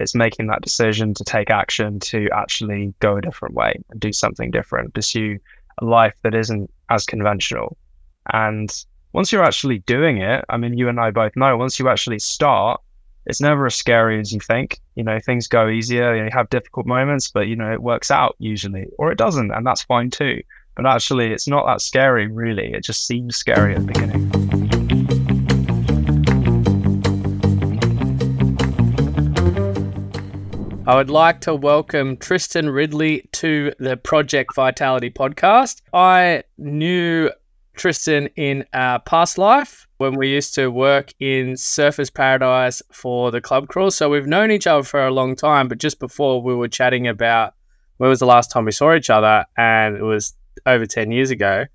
it's making that decision to take action to actually go a different way and do something different, pursue a life that isn't as conventional. And once you're actually doing it, I mean, you and I both know, once you actually start, it's never as scary as you think. Things go easier, you have difficult moments, but it works out usually, or it doesn't, and that's fine too. But actually, it's not that scary, really. It just seems scary at the beginning. I would like to welcome Tristan Ridley to the Project Vitality podcast. I knew Tristan in a past life when we used to work in Surfers Paradise for the club crawl. So we've known each other for a long time, but just before we were chatting about when was the last time we saw each other, and it was over 10 years ago.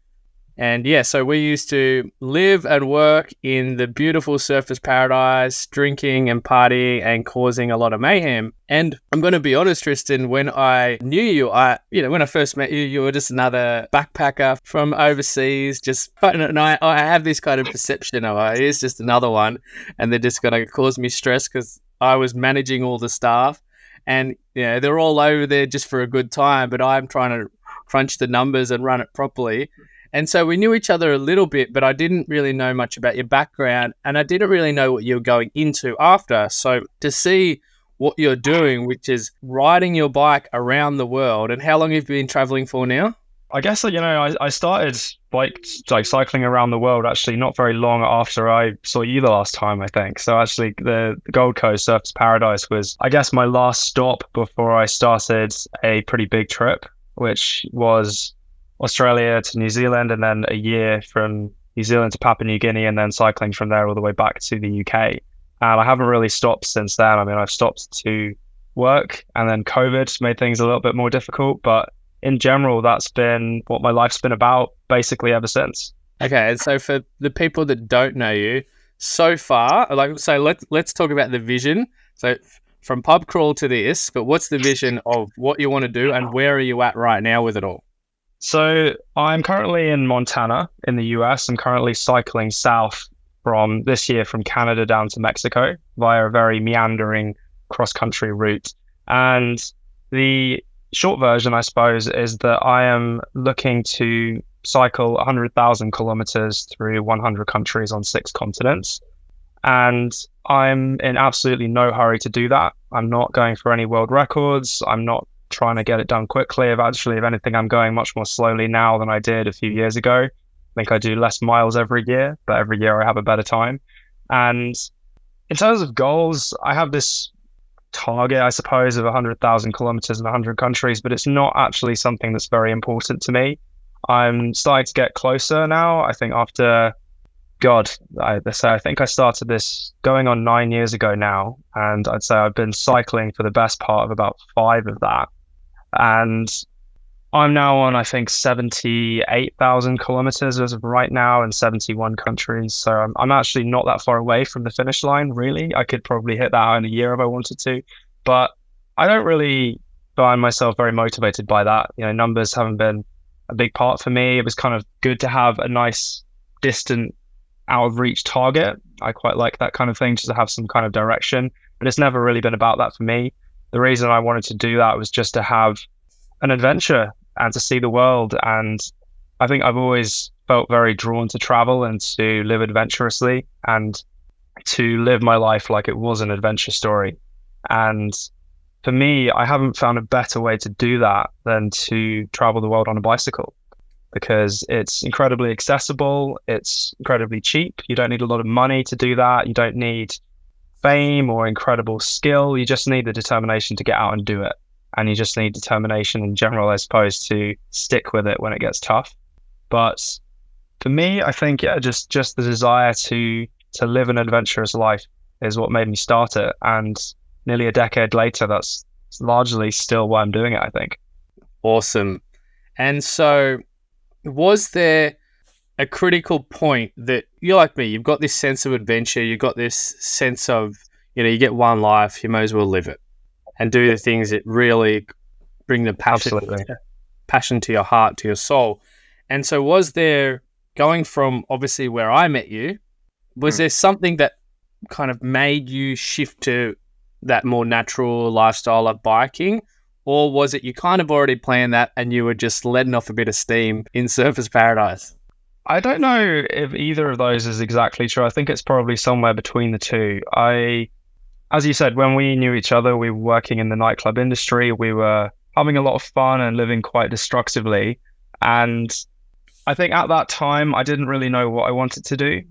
And yeah, so we used to live and work in the beautiful Surfers Paradise, drinking and partying and causing a lot of mayhem. And I'm going to be honest, Tristan, when I knew you, when I first met you, you were just another backpacker from overseas. And I have this kind of perception of, here's just another one. And they're just going to cause me stress because I was managing all the staff. And, they're all over there just for a good time, but I'm trying to crunch the numbers and run it properly. And so we knew each other a little bit, but I didn't really know much about your background, and I didn't really know what you were going into after. So to see what you're doing, which is riding your bike around the world, and how long have you been traveling for now? I guess, I started cycling around the world actually not very long after I saw you the last time, I think. So actually the Gold Coast Surfers Paradise was, I guess, my last stop before I started a pretty big trip, which was Australia to New Zealand, and then a year from New Zealand to Papua New Guinea, and then cycling from there all the way back to the UK. And I haven't really stopped since then. I mean, I've stopped to work, and then COVID made things a little bit more difficult. But in general, that's been what my life's been about basically ever since. Okay, and so for the people that don't know you, so far, let's talk about the vision. So from pub crawl to this, but what's the vision of what you want to do, and where are you at right now with it all? So I'm currently in Montana in the US. I'm currently cycling south from this year from Canada down to Mexico via a very meandering cross-country route. And the short version, I suppose, is that I am looking to cycle 100,000 kilometers through 100 countries on 6 continents. And I'm in absolutely no hurry to do that. I'm not going for any world records. I'm not trying to get it done quickly. If anything, I'm going much more slowly now than I did a few years ago. I think I do less miles every year, but every year I have a better time. And in terms of goals, I have this target, I suppose, of 100,000 kilometers in 100 countries, but it's not actually something that's very important to me. I'm starting to get closer now. I think after, I think I started this going on 9 years ago now, and I'd say I've been cycling for the best part of about 5 of that. And I'm now on, I think, 78,000 kilometers as of right now in 71 countries. So I'm actually not that far away from the finish line, really. I could probably hit that in a year if I wanted to. But I don't really find myself very motivated by that. Numbers haven't been a big part for me. It was kind of good to have a nice, distant, out of reach target. I quite like that kind of thing, just to have some kind of direction. But it's never really been about that for me. The reason I wanted to do that was just to have an adventure and to see the world. And I think I've always felt very drawn to travel and to live adventurously and to live my life like it was an adventure story. And for me, I haven't found a better way to do that than to travel the world on a bicycle, because it's incredibly accessible. It's incredibly cheap. You don't need a lot of money to do that. You don't need fame or incredible skill. You just need the determination to get out and do it. And you just need determination in general, I suppose, to stick with it when it gets tough. But for me, I think, just the desire to live an adventurous life is what made me start it. And nearly a decade later, that's largely still why I'm doing it, I think. Awesome. And so was there a critical point that you're like me, you've got this sense of adventure, you've got this sense of, you get one life, you may as well live it and do the things that really bring the passion to your heart, to your soul. And so was there, going from obviously where I met you, was there something that kind of made you shift to that more natural lifestyle of biking? Or was it you kind of already planned that and you were just letting off a bit of steam in Surfers Paradise? I don't know if either of those is exactly true. I think it's probably somewhere between the two. As you said, when we knew each other, we were working in the nightclub industry. We were having a lot of fun and living quite destructively. And I think at that time, I didn't really know what I wanted to do.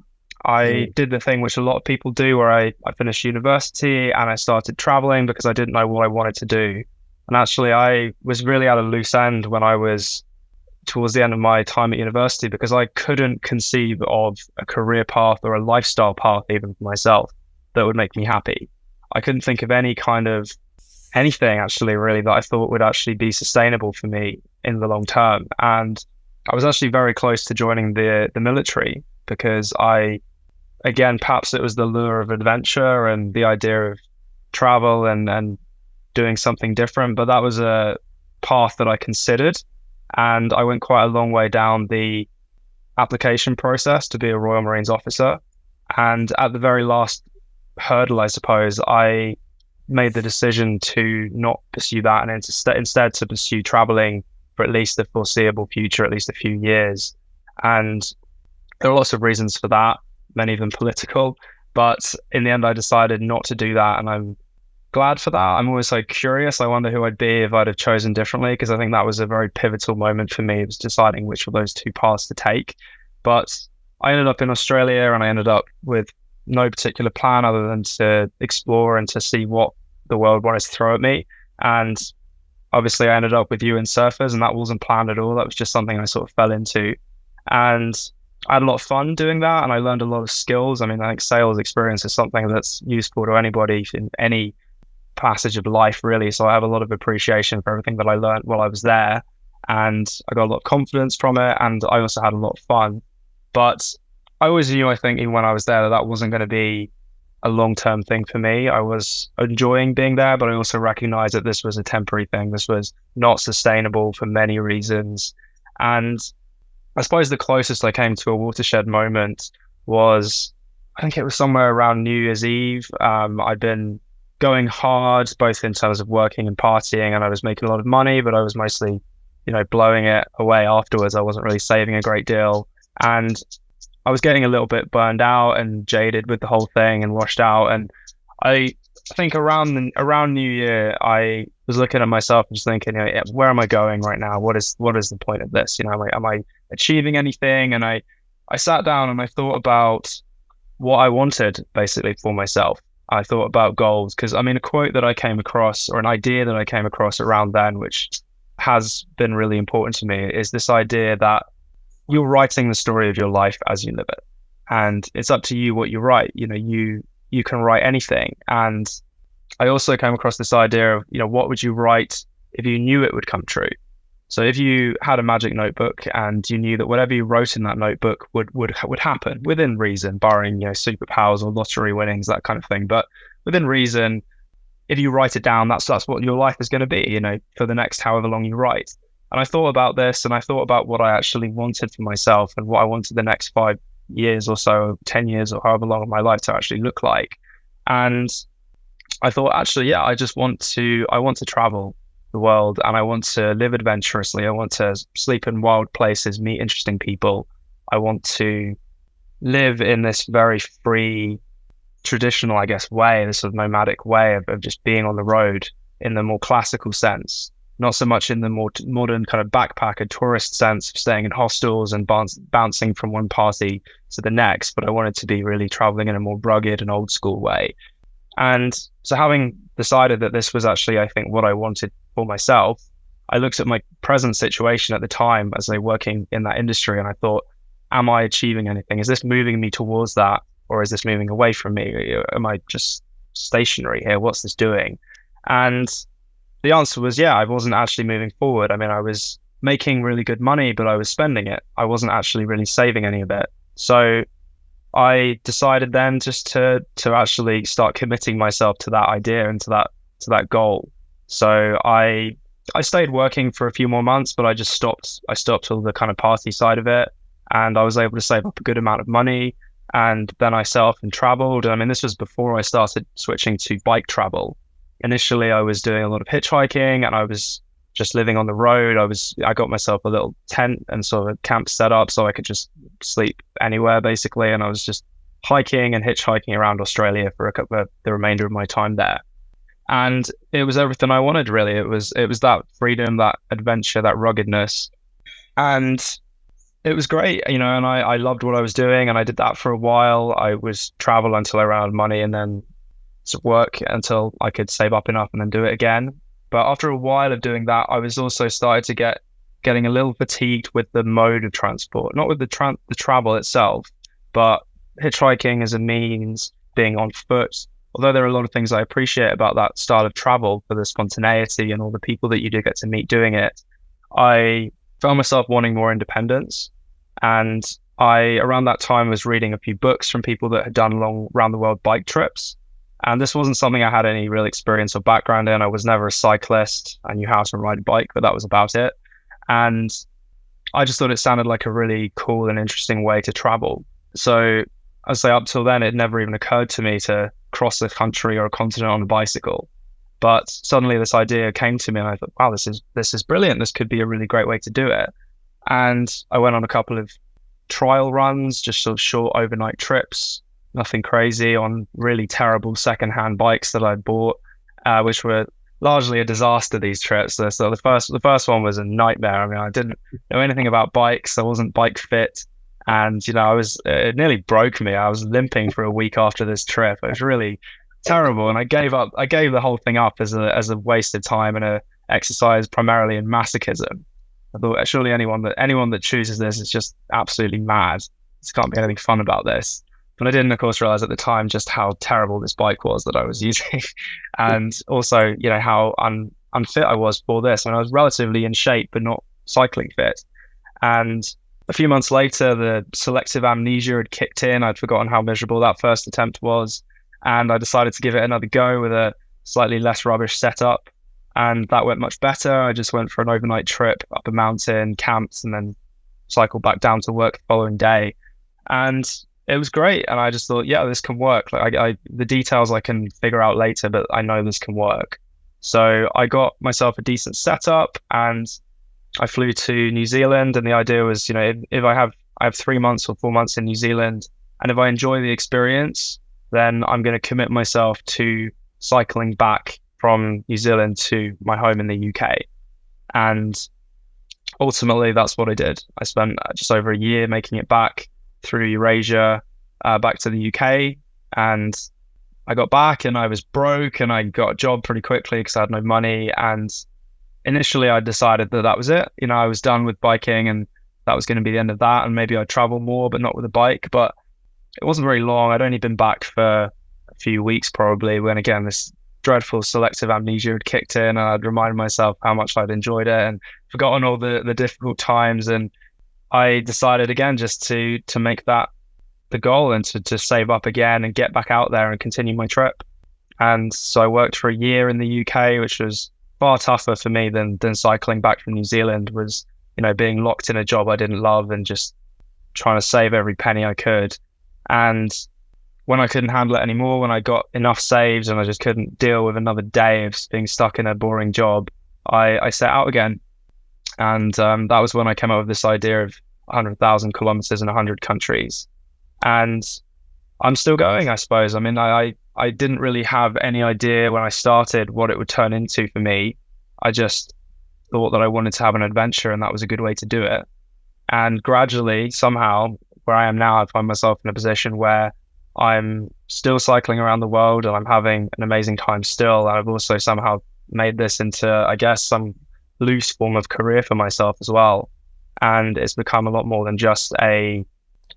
I did the thing which a lot of people do, where I finished university and I started traveling because I didn't know what I wanted to do. And actually, I was really at a loose end when I was towards the end of my time at university, because I couldn't conceive of a career path or a lifestyle path, even for myself, that would make me happy. I couldn't think of any kind of anything actually really that I thought would actually be sustainable for me in the long term. And I was actually very close to joining the military, because again, perhaps it was the lure of adventure and the idea of travel and doing something different, but that was a path that I considered. And I went quite a long way down the application process to be a Royal Marines officer. And at the very last hurdle, I suppose, I made the decision to not pursue that and instead to pursue traveling for at least the foreseeable future, at least a few years. And there are lots of reasons for that, many of them political. But in the end, I decided not to do that. And I'm glad for that. I'm always so curious. I wonder who I'd be if I'd have chosen differently, because I think that was a very pivotal moment for me. It was deciding which of those two paths to take. But I ended up in Australia, and I ended up with no particular plan other than to explore and to see what the world wanted to throw at me. And obviously I ended up with you in Surfers, and that wasn't planned at all. That was just something I sort of fell into. And I had a lot of fun doing that, and I learned a lot of skills. I mean, I think sales experience is something that's useful to anybody in any passage of life, really. So I have a lot of appreciation for everything that I learned while I was there, and I got a lot of confidence from it, and I also had a lot of fun. But I always knew, I think, even when I was there, that wasn't going to be a long-term thing for me. I was enjoying being there, but I also recognized that this was a temporary thing. This was not sustainable for many reasons. And I suppose the closest I came to a watershed moment was, I think it was somewhere around New Year's Eve. I'd been going hard, both in terms of working and partying, and I was making a lot of money, but I was mostly, blowing it away afterwards. I wasn't really saving a great deal. And I was getting a little bit burned out and jaded with the whole thing and washed out. And I think around New Year, I was looking at myself and just thinking, where am I going right now? What is the point of this? Am I achieving anything? And I sat down and I thought about what I wanted basically for myself. I thought about goals, because a quote that I came across, or an idea that I came across around then, which has been really important to me, is this idea that you're writing the story of your life as you live it, and it's up to you what you write. You can write anything. And I also came across this idea of, what would you write if you knew it would come true? So if you had a magic notebook and you knew that whatever you wrote in that notebook would happen within reason, barring superpowers or lottery winnings, that kind of thing, but within reason, if you write it down, that's what your life is going to be, for the next however long you write. And I thought about this, and I thought about what I actually wanted for myself and what I wanted the next 5 years or so, 10 years or however long of my life to actually look like. And I thought, actually, I want to travel the world, and I want to live adventurously. I want to sleep in wild places, meet interesting people. I want to live in this very free, traditional, I guess, way, this sort of nomadic way of just being on the road in the more classical sense, not so much in the more modern kind of backpacker tourist sense of staying in hostels and bouncing from one party to the next, but I wanted to be really traveling in a more rugged and old school way. And so having decided that this was actually, I think, what I wanted for myself, I looked at my present situation at the time as I working in that industry, and I thought, am I achieving anything? Is this moving me towards that, or is this moving away from me? Am I just stationary here? What's this doing? And the answer was, I wasn't actually moving forward. I was making really good money, but I was spending it. I wasn't actually really saving any of it. So I decided then just to actually start committing myself to that idea and to that goal. So I stayed working for a few more months, but I stopped all the kind of party side of it, and I was able to save up a good amount of money. And then I set off and traveled. I mean, this was before I started switching to bike travel. Initially, I was doing a lot of hitchhiking and I was just living on the road. I got myself a little tent and sort of a camp set up so I could just sleep anywhere basically. And I was just hiking and hitchhiking around Australia for the remainder of my time there. And it was everything I wanted, really. It was that freedom, that adventure, that ruggedness. And it was great, and I loved what I was doing, and I did that for a while. I was travel until I ran out of money and then work until I could save up enough and then do it again. But after a while of doing that, I was also started to getting a little fatigued with the mode of transport, not with the travel itself, but hitchhiking as a means, being on foot. Although there are a lot of things I appreciate about that style of travel for the spontaneity and all the people that you do get to meet doing it, I found myself wanting more independence. And I, around that time, was reading a few books from people that had done long round the world bike trips. And this wasn't something I had any real experience or background in. I was never a cyclist. I knew how to ride a bike, but that was about it. And I just thought it sounded like a really cool and interesting way to travel. So I'd say up till then, it never even occurred to me to cross the country or a continent on a bicycle. But suddenly this idea came to me and I thought, wow, this is brilliant. This could be a really great way to do it. And I went on a couple of trial runs, just sort of short overnight trips, nothing crazy, on really terrible secondhand bikes that I bought, which were largely a disaster, these trips. So the first one was a nightmare. I mean, I didn't know anything about bikes. I wasn't bike fit. And, it nearly broke me. I was limping for a week after this trip. It was really terrible. And I gave the whole thing up as a wasted time and a exercise primarily in masochism. I thought surely anyone that chooses this is just absolutely mad. There can't be anything fun about this. But I didn't, of course, realize at the time just how terrible this bike was that I was using. And also, how unfit I was for this. And I was relatively in shape, but not cycling fit. And a few months later, the selective amnesia had kicked in. I'd forgotten how miserable that first attempt was. And I decided to give it another go with a slightly less rubbish setup. And that went much better. I just went for an overnight trip up a mountain, camped, and then cycled back down to work the following day. And it was great. And I just thought, yeah, this can work. Like the details I can figure out later, but I know this can work. So I got myself a decent setup and I flew to New Zealand. And the idea was, if I have 3 months or 4 months in New Zealand, and if I enjoy the experience, then I'm going to commit myself to cycling back from New Zealand to my home in the UK. And ultimately, that's what I did. I spent just over a year making it back through Eurasia, back to the UK. And I got back and I was broke and I got a job pretty quickly because I had no money. And initially, I decided that was it. I was done with biking and that was going to be the end of that. And maybe I'd travel more, but not with a bike. But it wasn't very long. I'd only been back for a few weeks probably when, again, this dreadful selective amnesia had kicked in, and I'd reminded myself how much I'd enjoyed it and forgotten all the difficult times. And I decided again just to make that the goal and to save up again and get back out there and continue my trip. And so I worked for a year in the UK, which was far tougher for me than cycling back from New Zealand. Was being locked in a job I didn't love and just trying to save every penny I could. And when I couldn't handle it anymore, when I got enough saved and I just couldn't deal with another day of being stuck in a boring job, I set out again. And that was when I came up with this idea of 100,000 kilometers in 100 countries. And I'm still going, I suppose. I mean, I didn't really have any idea when I started what it would turn into for me. I just thought that I wanted to have an adventure and that was a good way to do it. And gradually, somehow, where I am now, I find myself in a position where I'm still cycling around the world and I'm having an amazing time still. And I've also somehow made this into, I guess, some loose form of career for myself as well. And it's become a lot more than just a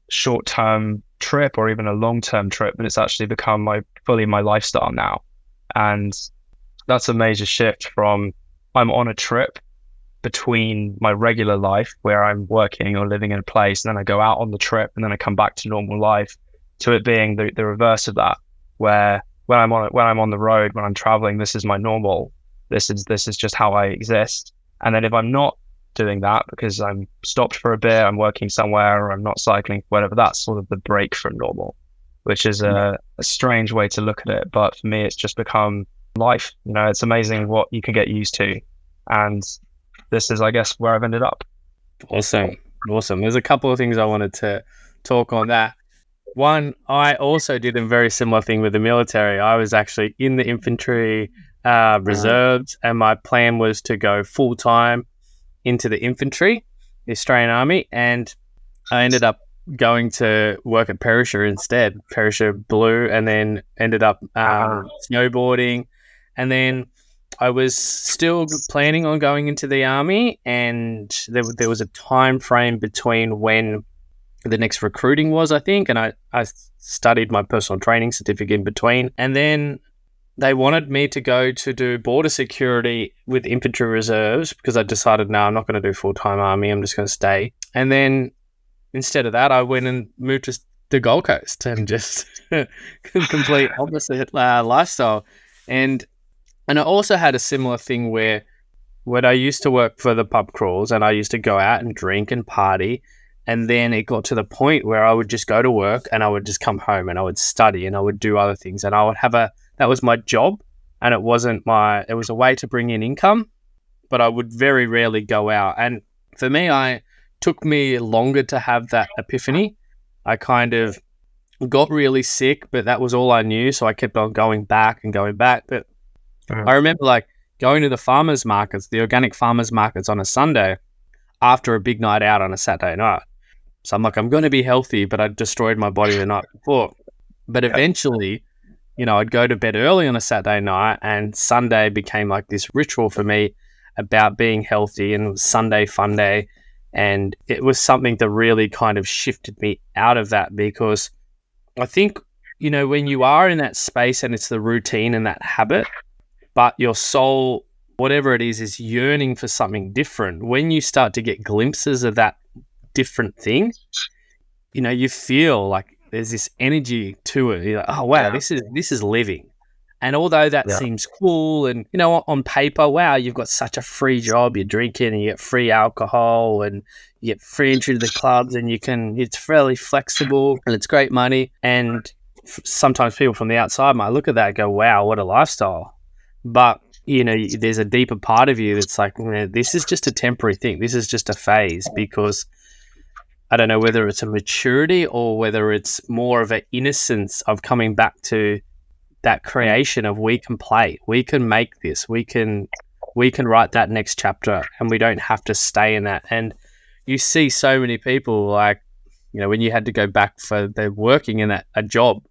short-term trip or even a long-term trip, but it's actually become fully my lifestyle now. And that's a major shift from I'm on a trip between my regular life where I'm working or living in a place, and then I go out on the trip and then I come back to normal life, to it being the reverse of that, where when I'm on the road, when I'm traveling, this is my normal. This is just how I exist. And then if I'm not doing that because I'm stopped for a bit, I'm working somewhere, or I'm not cycling, whatever. That's sort of the break from normal, which is a strange way to look at it. But for me, it's just become life. It's amazing what you can get used to. And this is, I guess, where I've ended up. Awesome. There's a couple of things I wanted to talk on that. One, I also did a very similar thing with the military. I was actually in the infantry reserves, and my plan was to go full-time into the infantry, the Australian Army, and I ended up going to work at Perisher instead. Perisher Blue, and then ended up snowboarding, and then I was still planning on going into the Army, and there was a time frame between when the next recruiting was, I think, and I studied my personal training certificate in between, and then they wanted me to go to do border security with infantry reserves because I decided, no, I'm not going to do full-time Army, I'm just going to stay. And then instead of that, I went and moved to the Gold Coast and just complete opposite lifestyle. And I also had a similar thing where when I used to work for the pub crawls and I used to go out and drink and party, and then it got to the point where I would just go to work and I would just come home and I would study and I would do other things, and I would have that was my job, and it was a way to bring in income, but I would very rarely go out. And for me, took me longer to have that epiphany. I kind of got really sick, but that was all I knew. So I kept on going back. But I remember going to the farmers markets, the organic farmers markets on a Sunday after a big night out on a Saturday night. So I'm like, I'm going to be healthy, but I destroyed my body the night before. But eventually, I'd go to bed early on a Saturday night, and Sunday became like this ritual for me about being healthy, and it was Sunday fun day. And it was something that really kind of shifted me out of that, because I think, when you are in that space and it's the routine and that habit, but your soul, whatever it is yearning for something different. When you start to get glimpses of that different thing, you feel like there's this energy to it. You're like, oh wow, this is living. And although that seems cool, and on paper, wow, you've got such a free job, you're drinking and you get free alcohol and you get free entry to the clubs, and it's fairly flexible and it's great money. And sometimes people from the outside might look at that and go, wow, what a lifestyle. But there's a deeper part of you that's like, this is just a temporary thing. This is just a phase, because I don't know whether it's a maturity or whether it's more of an innocence of coming back to that creation of, we can play, we can make this, we can write that next chapter, and we don't have to stay in that. And you see so many people when you had to go back for they're working in a job,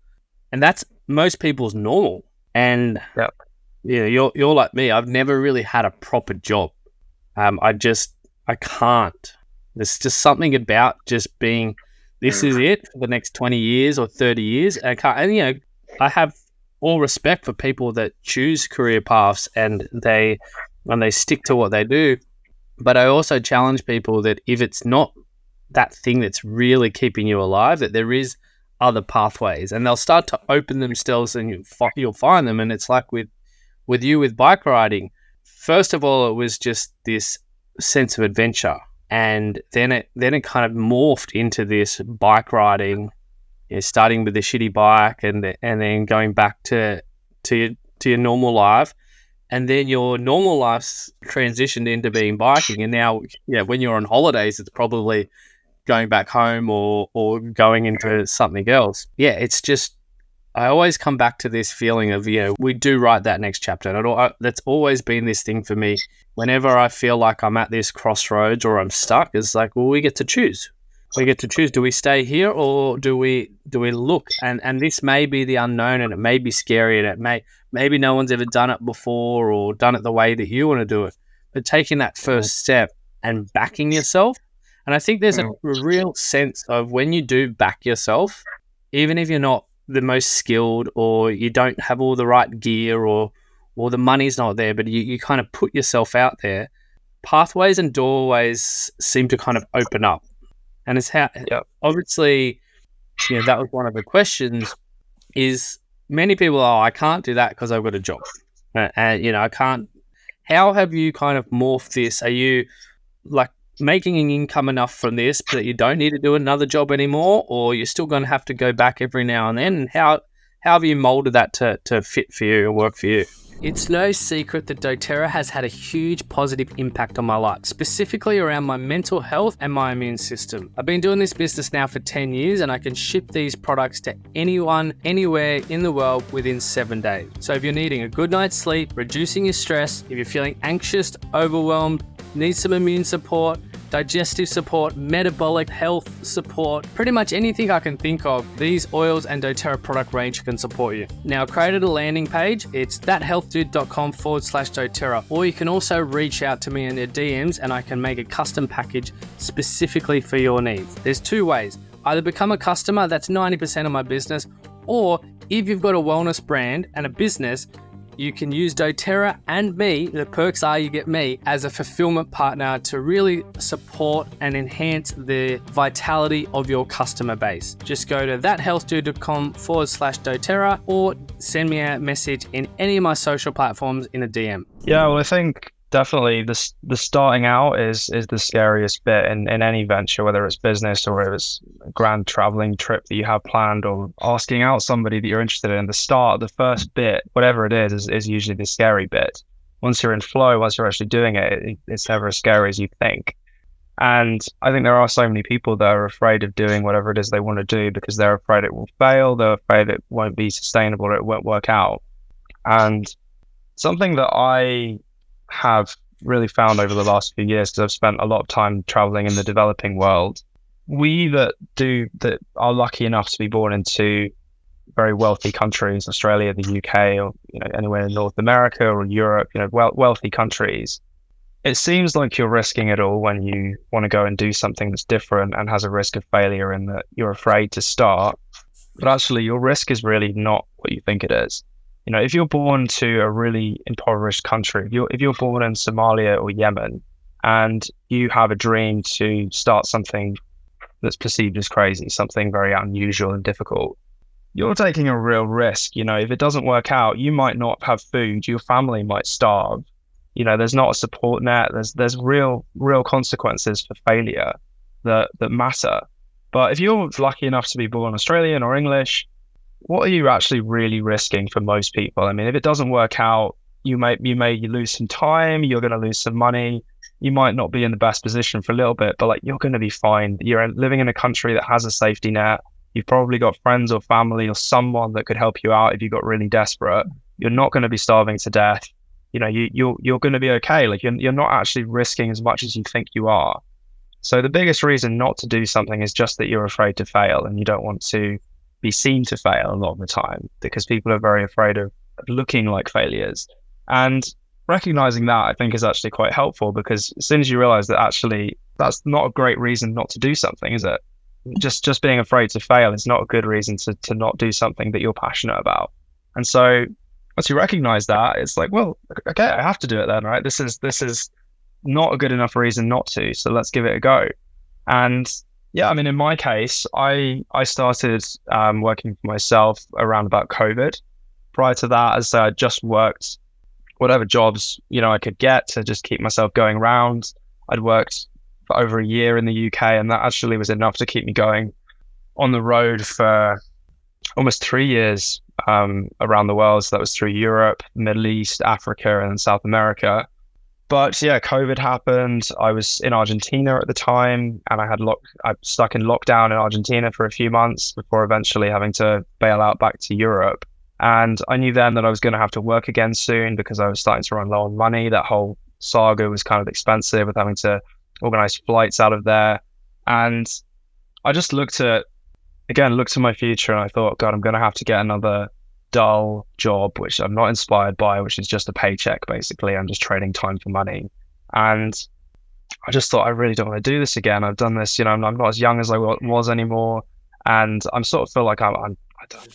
and that's most people's normal. And you're like me. I've never really had a proper job. I can't. There's just something about just being, this is it for the next 20 years or 30 years. I can't, and I have all respect for people that choose career paths and they stick to what they do. But I also challenge people that if it's not that thing that's really keeping you alive, that there is other pathways, and they'll start to open themselves, and you'll find them. And it's like with bike riding. First of all, it was just this sense of adventure, and then it kind of morphed into this bike riding, starting with the shitty bike, and then going back to your normal life, and then your normal life's transitioned into being biking, and now when you're on holidays, it's probably going back home or going into something else. It's just, I always come back to this feeling of, we do write that next chapter. And that's always been this thing for me. Whenever I feel like I'm at this crossroads or I'm stuck, it's like, well, we get to choose. We get to choose. Do we stay here, or do we look? And this may be the unknown, and it may be scary, and maybe no one's ever done it before or done it the way that you want to do it. But taking that first step and backing yourself. And I think there's a real sense of, when you do back yourself, even if you're not the most skilled, or you don't have all the right gear, or the money's not there, but you kind of put yourself out there, pathways and doorways seem to kind of open up. And it's how, obviously, that was one of the questions, is many people, I can't do that because I've got a job. And, I can't. How have you kind of morphed this? Are you, like, making an income enough from this that you don't need to do another job anymore, or you're still going to have to go back every now and then? And how have you molded that to fit for you or work for you? It's no secret that doTERRA has had a huge positive impact on my life, specifically around my mental health and my immune system. I've been doing this business now for 10 years and I can ship these products to anyone, anywhere in the world within 7 days. So if you're needing a good night's sleep, reducing your stress, if you're feeling anxious, overwhelmed, need some immune support, digestive support, metabolic health support, pretty much anything I can think of, these oils and doTERRA product range can support you. Now, I've created a landing page. It's thathealthdude.com/doTERRA, or you can also reach out to me in your DMs and I can make a custom package specifically for your needs. There's two ways. Either become a customer, that's 90% of my business, or if you've got a wellness brand and a business, you can use doTERRA and me, the perks are you get me, as a fulfillment partner to really support and enhance the vitality of your customer base. Just go to thathealthdude.com/doTERRA or send me a message in any of my social platforms in a DM. Yeah, well, I think definitely the starting out is the scariest bit in any venture, whether it's business or it's a grand traveling trip that you have planned or asking out somebody that you're interested in. The first bit, whatever it is usually the scary bit. Once you're in flow, once you're actually doing it, it's never as scary as you think. And I think there are so many people that are afraid of doing whatever it is they want to do because they're afraid it will fail, they're afraid it won't be sustainable, or it won't work out. And something that I have really found over the last few years, because I've spent a lot of time traveling in the developing world, we that are lucky enough to be born into very wealthy countries, Australia, the UK, or anywhere in North America or Europe, wealthy countries, it seems like you're risking it all when you want to go and do something that's different and has a risk of failure, and that you're afraid to start. But actually your risk is really not what you think it is. If you're born to a really impoverished country, if you're born in Somalia or Yemen and you have a dream to start something that's perceived as crazy, something very unusual and difficult, you're taking a real risk. If it doesn't work out, you might not have food, your family might starve. There's not a support net. There's real consequences for failure that matter. But if you're lucky enough to be born Australian or English, what are you actually really risking for most people? I mean, if it doesn't work out, you may lose some time, you're going to lose some money, you might not be in the best position for a little bit, but you're going to be fine. You're living in a country that has a safety net. You've probably got friends or family or someone that could help you out if you got really desperate. You're not going to be starving to death. You're going to be okay. You're not actually risking as much as you think you are. So the biggest reason not to do something is just that you're afraid to fail, and you don't want to be seen to fail a lot of the time, because people are very afraid of looking like failures. And recognizing that, I think, is actually quite helpful, because as soon as you realize that actually that's not a great reason not to do something, is it? Just being afraid to fail is not a good reason to not do something that you're passionate about. And so once you recognize that, it's like, well, okay, I have to do it then, right? This is not a good enough reason not to, so let's give it a go. And yeah, I mean, in my case, I started working for myself around about COVID. Prior to that, as I just worked whatever jobs I could get to just keep myself going around. I'd worked for over a year in the UK, and that actually was enough to keep me going on the road for almost 3 years around the world. So that was through Europe, Middle East, Africa, and South America. But yeah, COVID happened. I was in Argentina at the time, and I stuck in lockdown in Argentina for a few months before eventually having to bail out back to Europe. And I knew then that I was going to have to work again soon, because I was starting to run low on money. That whole saga was kind of expensive with having to organize flights out of there. And I just looked to my future, and I thought, God, I'm going to have to get another dull job, which I'm not inspired by, which is just a paycheck, basically. I'm just trading time for money. And I just thought, I really don't want to do this again. I've done this, I'm not as young as I was anymore. And I'm sort of feel like I'm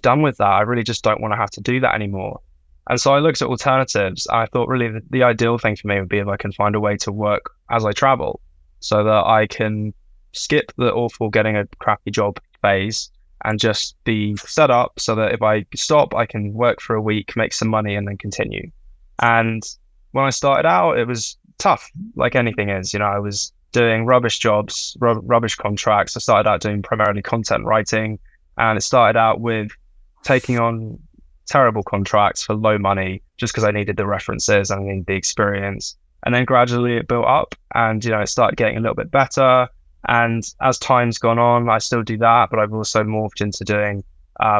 done with that. I really just don't want to have to do that anymore. And so I looked at alternatives. And I thought really the ideal thing for me would be if I can find a way to work as I travel, so that I can skip the awful getting a crappy job phase and just be set up so that if I stop, I can work for a week, make some money, and then continue. And when I started out, it was tough, like anything is. I was doing rubbish jobs, rubbish contracts. I started out doing primarily content writing, and it started out with taking on terrible contracts for low money just because I needed the references and I needed the experience. And then gradually it built up, and it started getting a little bit better. And as time's gone on, I still do that, but I've also morphed into doing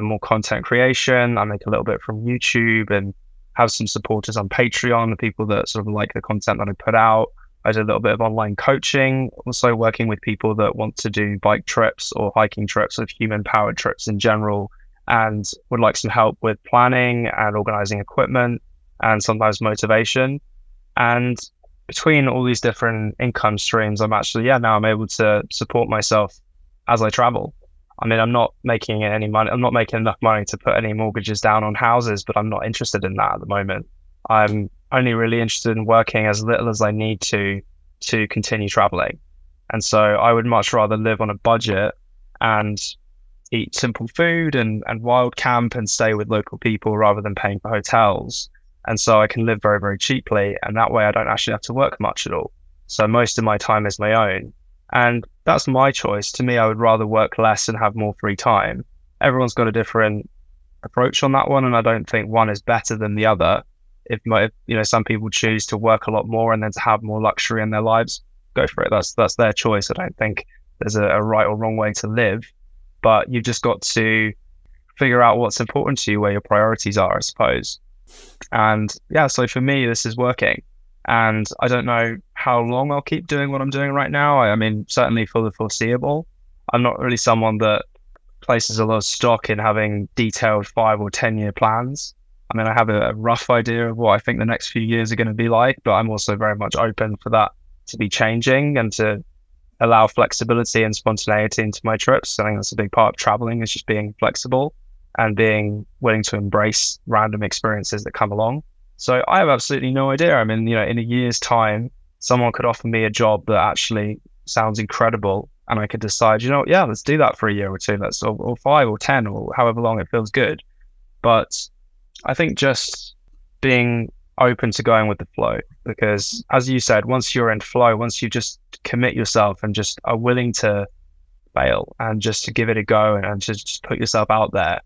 more content creation. I make a little bit from YouTube and have some supporters on Patreon, the people that sort of like the content that I put out. I do a little bit of online coaching, also working with people that want to do bike trips or hiking trips or human-powered trips in general, and would like some help with planning and organizing equipment and sometimes motivation. And between all these different income streams, I'm actually, now I'm able to support myself as I travel. I mean, I'm not making any money. I'm not making enough money to put any mortgages down on houses, but I'm not interested in that at the moment. I'm only really interested in working as little as I need to continue traveling. And so I would much rather live on a budget and eat simple food and wild camp and stay with local people rather than paying for hotels. And so I can live very, very cheaply. And that way I don't actually have to work much at all. So most of my time is my own. And that's my choice. To me, I would rather work less and have more free time. Everyone's got a different approach on that one, and I don't think one is better than the other. If some people choose to work a lot more and then to have more luxury in their lives, go for it. That's their choice. I don't think there's a right or wrong way to live, but you've just got to figure out what's important to you, where your priorities are, I suppose. And so for me, this is working. And I don't know how long I'll keep doing what I'm doing right now. I mean, certainly for the foreseeable. I'm not really someone that places a lot of stock in having detailed 5 or 10 year plans. I mean, I have a rough idea of what I think the next few years are going to be like, but I'm also very much open for that to be changing and to allow flexibility and spontaneity into my trips. I think that's a big part of traveling, is just being flexible and being willing to embrace random experiences that come along. So I have absolutely no idea. I mean, in a year's time, someone could offer me a job that actually sounds incredible, and I could decide, let's do that for a year or two, or 5 or 10 or however long it feels good. But I think just being open to going with the flow, because as you said, once you're in flow, once you just commit yourself and just are willing to fail and just to give it a go and just put yourself out there,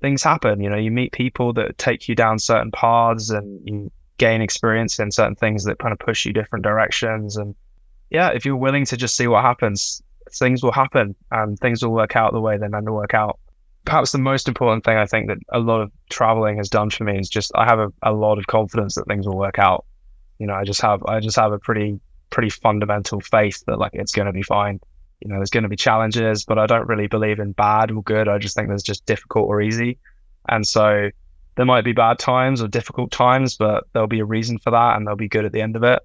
things happen. You meet people that take you down certain paths and you gain experience in certain things that kind of push you different directions. And if you're willing to just see what happens, things will happen and things will work out the way they're meant to work out. Perhaps the most important thing I think that a lot of traveling has done for me is just I have a lot of confidence that things will work out. I just have a pretty fundamental faith that it's going to be fine. There's going to be challenges, but I don't really believe in bad or good. I just think there's just difficult or easy. And so there might be bad times or difficult times, but there'll be a reason for that and they'll be good at the end of it.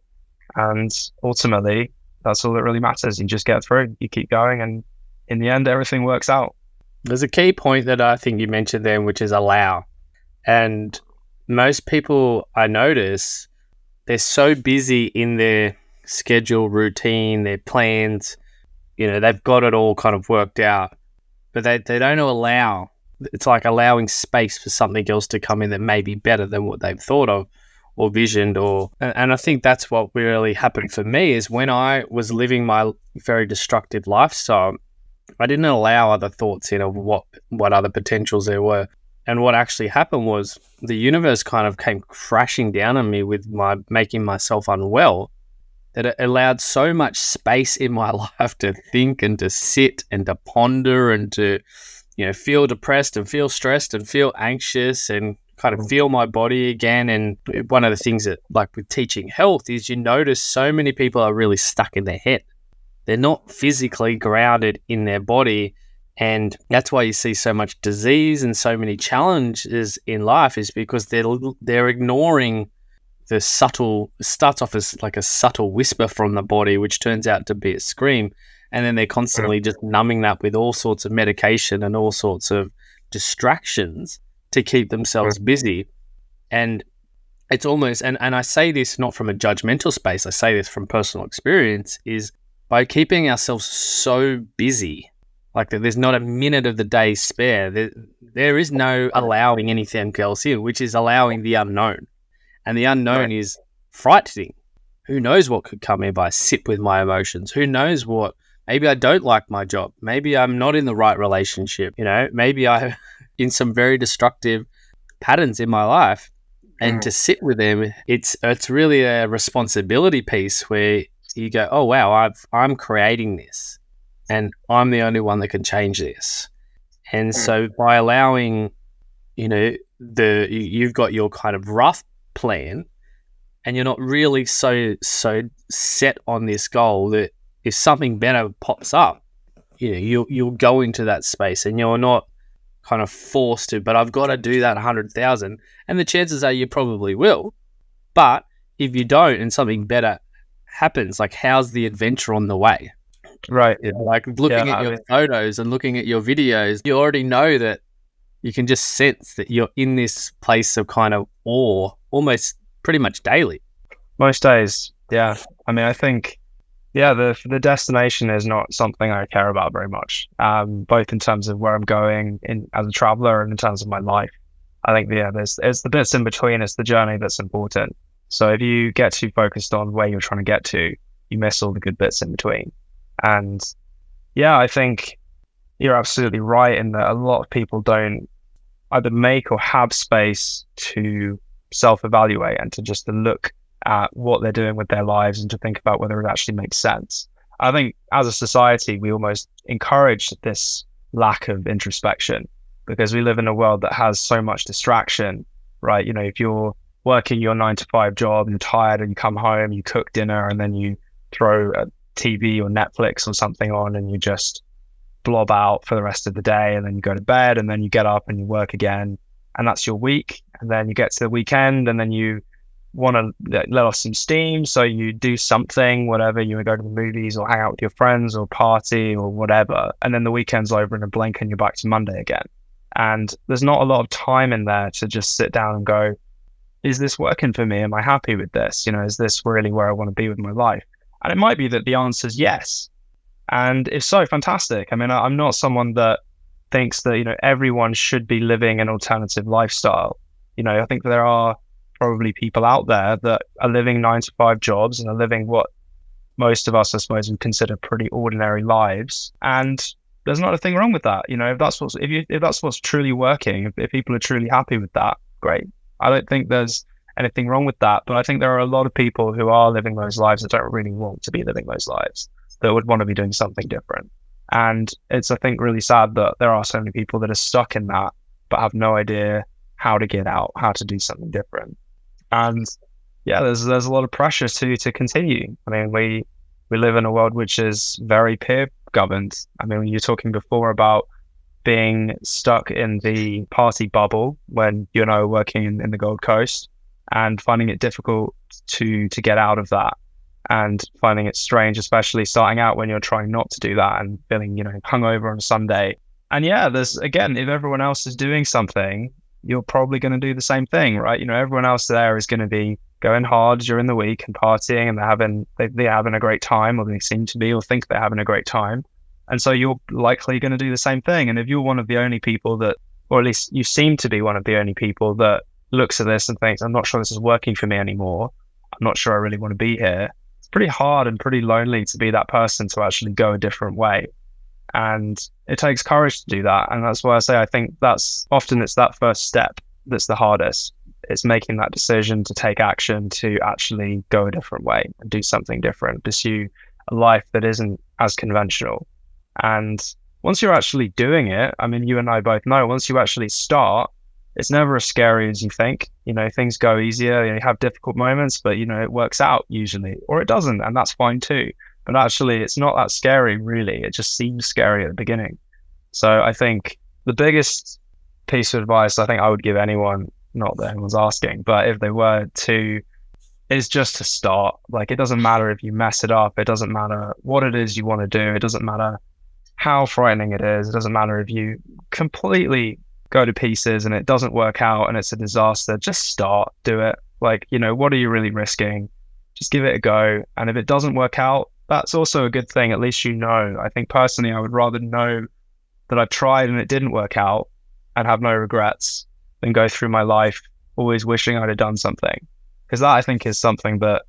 And ultimately, that's all that really matters. You just get through, you keep going, and in the end, everything works out. There's a key point that I think you mentioned there, which is allow. And most people I notice, they're so busy in their schedule, routine, their plans, they've got it all kind of worked out, but they don't allow. It's like allowing space for something else to come in that may be better than what they've thought of or visioned. And I think that's what really happened for me, is when I was living my very destructive lifestyle, I didn't allow other thoughts in of what other potentials there were. And what actually happened was the universe kind of came crashing down on me with my making myself unwell, that it allowed so much space in my life to think and to sit and to ponder and to, feel depressed and feel stressed and feel anxious and kind of feel my body again. And one of the things that, with teaching health, is you notice so many people are really stuck in their head. They're not physically grounded in their body. And that's why you see so much disease and so many challenges in life, is because they're ignoring the subtle, starts off as like a subtle whisper from the body, which turns out to be a scream. And then they're constantly just numbing that with all sorts of medication and all sorts of distractions to keep themselves busy. And it's almost, and I say this not from a judgmental space, I say this from personal experience, is by keeping ourselves so busy, like that there's not a minute of the day spare, there is no allowing anything else in, which is allowing the unknown. And the unknown is frightening. who knows what could come if I sit with my emotions? Who knows what? Maybe I don't like my job. Maybe I'm not in the right relationship. Maybe I'm in some very destructive patterns in my life. And to sit with them, it's really a responsibility piece where you go, oh wow, I'm creating this, and I'm the only one that can change this. And so by allowing, you've got your kind of rough plan, and you're not really so set on this goal that if something better pops up, you'll go into that space, and you're not kind of forced to, but I've got to do that 100,000. And the chances are you probably will. But if you don't and something better happens, like how's the adventure on the way? Right. Like looking at your photos and looking at your videos, you already know that you can just sense that you're in this place of kind of awe almost pretty much daily. Most days. Yeah. I mean, I think, the destination is not something I care about very much, both in terms of where I'm going as a traveler and in terms of my life. I think, there's the bits in between, it's the journey that's important. So if you get too focused on where you're trying to get to, you miss all the good bits in between. And I think you're absolutely right in that a lot of people don't either make or have space to self-evaluate and to just look at what they're doing with their lives and to think about whether it actually makes sense. I think as a society, we almost encourage this lack of introspection because we live in a world that has so much distraction, right? If you're working your 9-to-5 job, you're tired and you come home, you cook dinner, and then you throw a TV or Netflix or something on and you just blob out for the rest of the day, and then you go to bed, and then you get up and you work again, and that's your week. And then you get to the weekend, and then you want to let off some steam, so you do something, whatever, you go to the movies or hang out with your friends or party or whatever, and then the weekend's over in a blink and you're back to Monday again. And there's not a lot of time in there to just sit down and go, is this working for me? Am I happy with this? Is this really where I want to be with my life? And it might be that the answer is yes, and if so, fantastic. I mean, I'm not someone that thinks that everyone should be living an alternative lifestyle. I think there are probably people out there that are living 9-to-5 jobs and are living what most of us, I suppose, would consider pretty ordinary lives. And there's not a thing wrong with that. If that's what's truly working, if people are truly happy with that, great. I don't think there's anything wrong with that. But I think there are a lot of people who are living those lives that don't really want to be living those lives, that would want to be doing something different. And it's, I think, really sad that there are so many people that are stuck in that, but have no idea how to get out, how to do something different. And there's a lot of pressure to continue. I mean, we live in a world which is very peer governed. I mean, you're talking before about being stuck in the party bubble when you and I were working in the Gold Coast, and finding it difficult to get out of that, and finding it strange, especially starting out when you're trying not to do that and feeling, hungover on a Sunday. And there's, again, if everyone else is doing something, you're probably going to do the same thing, right? Everyone else there is going to be going hard during the week and partying, and they're having a great time, or they seem to be, or think they're having a great time. And so you're likely going to do the same thing. And if you're one of the only people that, or at least you seem to be one of the only people that looks at this and thinks, I'm not sure this is working for me anymore, I'm not sure I really want to be here, it's pretty hard and pretty lonely to be that person to actually go a different way. And it takes courage to do that. And that's why I say I think it's that first step that's the hardest. It's making that decision to take action, to actually go a different way and do something different, pursue a life that isn't as conventional. And once you're actually doing it, I mean, you and I both know, once you actually start, it's never as scary as you think. Things go easier, you have difficult moments, but it works out usually, or it doesn't, and that's fine too. But actually, it's not that scary, really. It just seems scary at the beginning. So I think the biggest piece of advice I think I would give anyone, not that anyone's asking, but if they were to, is just to start. Like, it doesn't matter if you mess it up. It doesn't matter what it is you want to do. It doesn't matter how frightening it is. It doesn't matter if you completely go to pieces and it doesn't work out and it's a disaster. Just start, do it. Like, what are you really risking? Just give it a go. And if it doesn't work out, that's also a good thing. At least I think personally, I would rather know that I tried and it didn't work out and have no regrets than go through my life always wishing I'd have done something. Because that, I think, is something that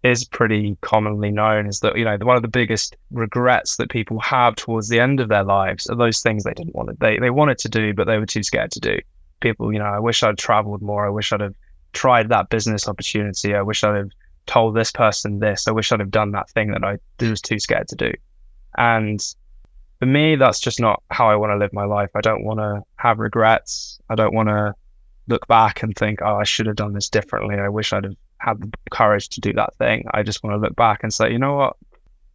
is pretty commonly known is that, one of the biggest regrets that people have towards the end of their lives are those things they didn't want to, they wanted to do, but they were too scared to do. People, I wish I'd traveled more. I wish I'd have tried that business opportunity. I wish I'd have told this person this. I wish I'd have done that thing that I was too scared to do. And for me, that's just not how I want to live my life. I don't want to have regrets. I don't want to look back and think, oh, I should have done this differently. I wish I'd have had the courage to do that thing. I just want to look back and say, you know what,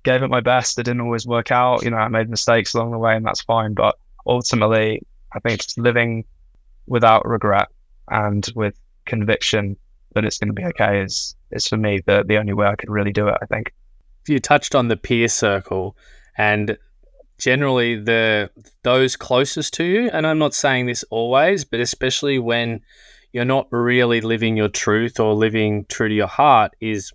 gave it my best. It didn't always work out. I made mistakes along the way, and that's fine. But ultimately, I think just living without regret and with conviction that it's going to be okay is for me the only way I could really do it, I think. You touched on the peer circle, and generally those closest to you, and I'm not saying this always, but especially when you're not really living your truth or living true to your heart, is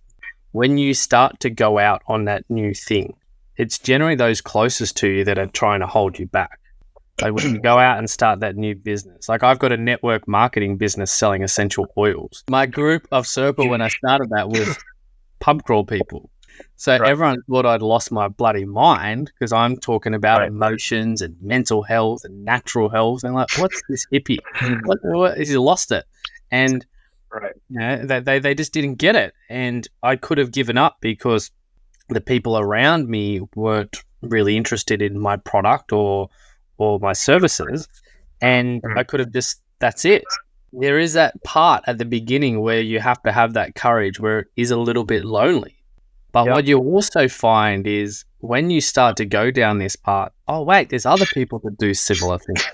when you start to go out on that new thing. It's generally those closest to you that are trying to hold you back. Like when you go out and start that new business. Like I've got a network marketing business selling essential oils. My group of circle when I started that was pub crawl people. So everyone thought I'd lost my bloody mind because I'm talking about emotions and mental health and natural health. And like, what's this hippie? What is he lost it? And they just didn't get it. And I could have given up because the people around me weren't really interested in my product or my services. And I could have that's it. There is that part at the beginning where you have to have that courage where it is a little bit lonely. But what you also find is when you start to go down this part, oh, wait, there's other people that do similar things.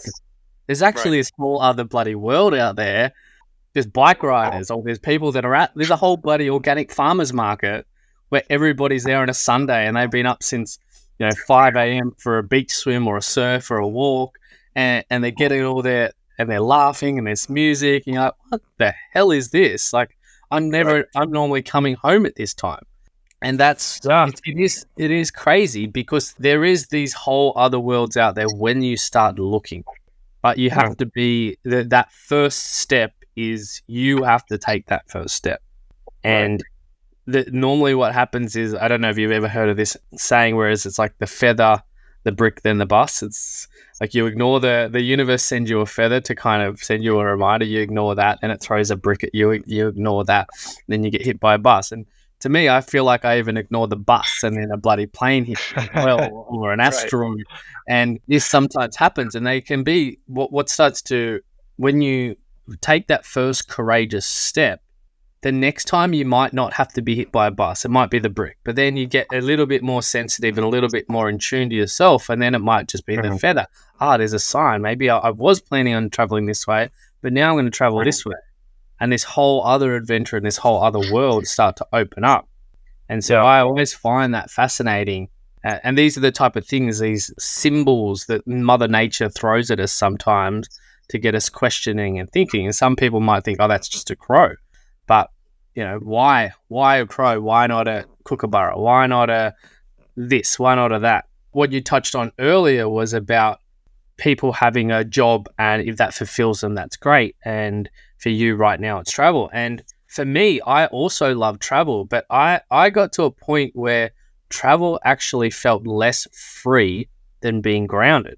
There's actually this whole other bloody world out there. There's bike riders, or there's people that are there's a whole bloody organic farmers market where everybody's there on a Sunday and they've been up since, 5 a.m. for a beach swim or a surf or a walk, and they're getting all there and they're laughing and there's music. And you're like, what the hell is this? Like, I'm normally coming home at this time. And that's it is crazy because there is these whole other worlds out there when you start looking, but you have to be that first step is you have to take that first step. And normally what happens is, I don't know if you've ever heard of this saying, whereas it's like the feather, the brick, then the bus. It's like you ignore the universe sends you a feather to kind of send you a reminder. You ignore that and it throws a brick at you. You ignore that, then you get hit by a bus. And to me, I feel like I even ignore the bus and then a bloody plane hits me as well, or an asteroid. And this sometimes happens, and they can be what starts to, when you take that first courageous step, the next time you might not have to be hit by a bus. It might be the brick, but then you get a little bit more sensitive and a little bit more in tune to yourself, and then it might just be the feather. There's a sign. Maybe I was planning on traveling this way, but now I'm going to travel this way. And this whole other adventure and this whole other world start to open up. And so I always find that fascinating. And these are the type of things, these symbols that Mother Nature throws at us sometimes to get us questioning and thinking. And some people might think, oh, that's just a crow. But, why a crow? Why not a kookaburra? Why not a this? Why not a that? What you touched on earlier was about people having a job, and if that fulfills them, that's great. And for you right now, it's travel. And for me, I also love travel, but I got to a point where travel actually felt less free than being grounded.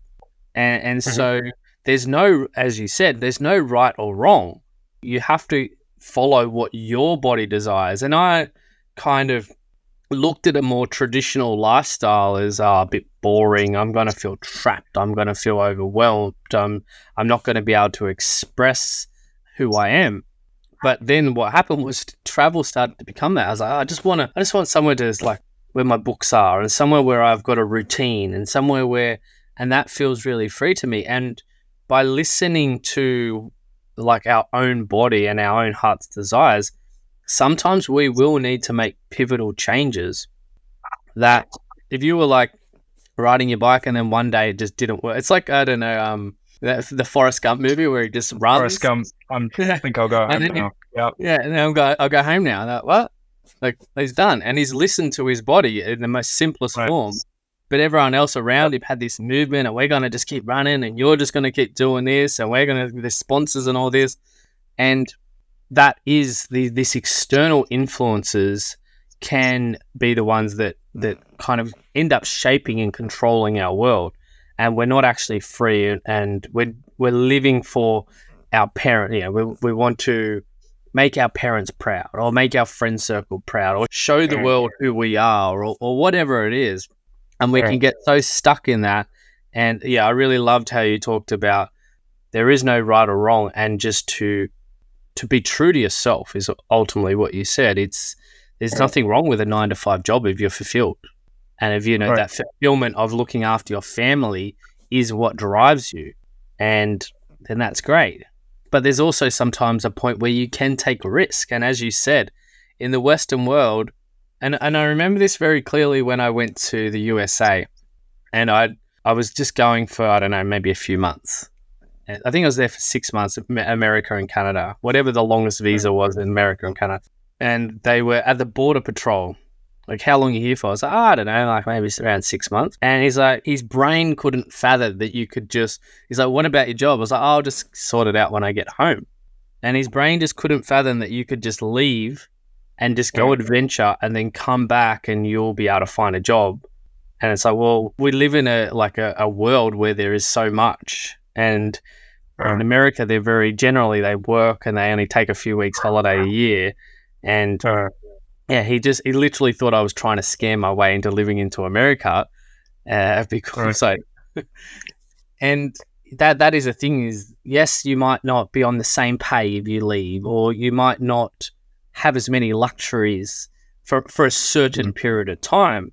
And so there's no, as you said, there's no right or wrong. You have to follow what your body desires. And I kind of looked at a more traditional lifestyle as a bit boring. I'm going to feel trapped. I'm going to feel overwhelmed. I'm not going to be able to express who I am. But then what happened was travel started to become that. I was like, I just want somewhere to, like, where my books are, and somewhere where I've got a routine, and somewhere where, and that feels really free to me. And by listening to like our own body and our own heart's desires, sometimes we will need to make pivotal changes that if you were like riding your bike and then one day it just didn't work. It's like, I don't know, the Forrest Gump movie where he just runs. Forrest Gump, I think I'll go home now. And then I'll go home now. Like, what? Like, he's done. And he's listened to his body in the most simplest form. But everyone else around him had this movement, and we're going to just keep running, and you're just going to keep doing this, and we're going to, the sponsors and all this. And that is this external influences can be the ones that kind of end up shaping and controlling our world, and we're not actually free, and we're living for our parent. We want to make our parents proud, or make our friend circle proud, or show the world who we are, or whatever it is, and we can get so stuck in that. And I really loved how you talked about there is no right or wrong, and just to be true to yourself is ultimately what you said. There's nothing wrong with a 9-to-5 job if you're fulfilled. And if that fulfillment of looking after your family is what drives you, and then that's great. But there's also sometimes a point where you can take risk. And as you said, in the Western world, and I remember this very clearly when I went to the USA, and I was just going for, I don't know, maybe a few months. I think I was there for 6 months, America and Canada, whatever the longest visa was in America and Canada. And they were at the border patrol. Like, how long are you here for? I was like, I don't know, like maybe it's around 6 months. And he's like, his brain couldn't fathom that you could he's like, what about your job? I was like, I'll just sort it out when I get home. And his brain just couldn't fathom that you could just leave and just go adventure and then come back and you'll be able to find a job. And it's like, well, we live in a world where there is so much. And in America, they're very generally, they work and they only take a few weeks holiday a year. And he literally thought I was trying to scam my way into living into America, because and that is the thing is, yes, you might not be on the same pay if you leave, or you might not have as many luxuries for a certain period of time,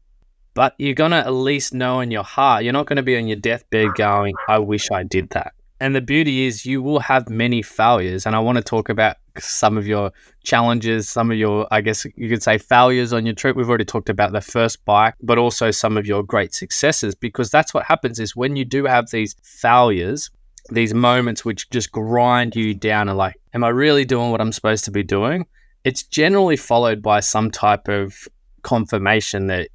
but you're going to at least know in your heart, you're not going to be on your deathbed going, I wish I did that. And the beauty is you will have many failures. And I want to talk about some of your challenges, some of your, I guess you could say, failures on your trip. We've already talked about the first bike, but also some of your great successes, because that's what happens is when you do have these failures, these moments which just grind you down and like, am I really doing what I'm supposed to be doing? It's generally followed by some type of confirmation that,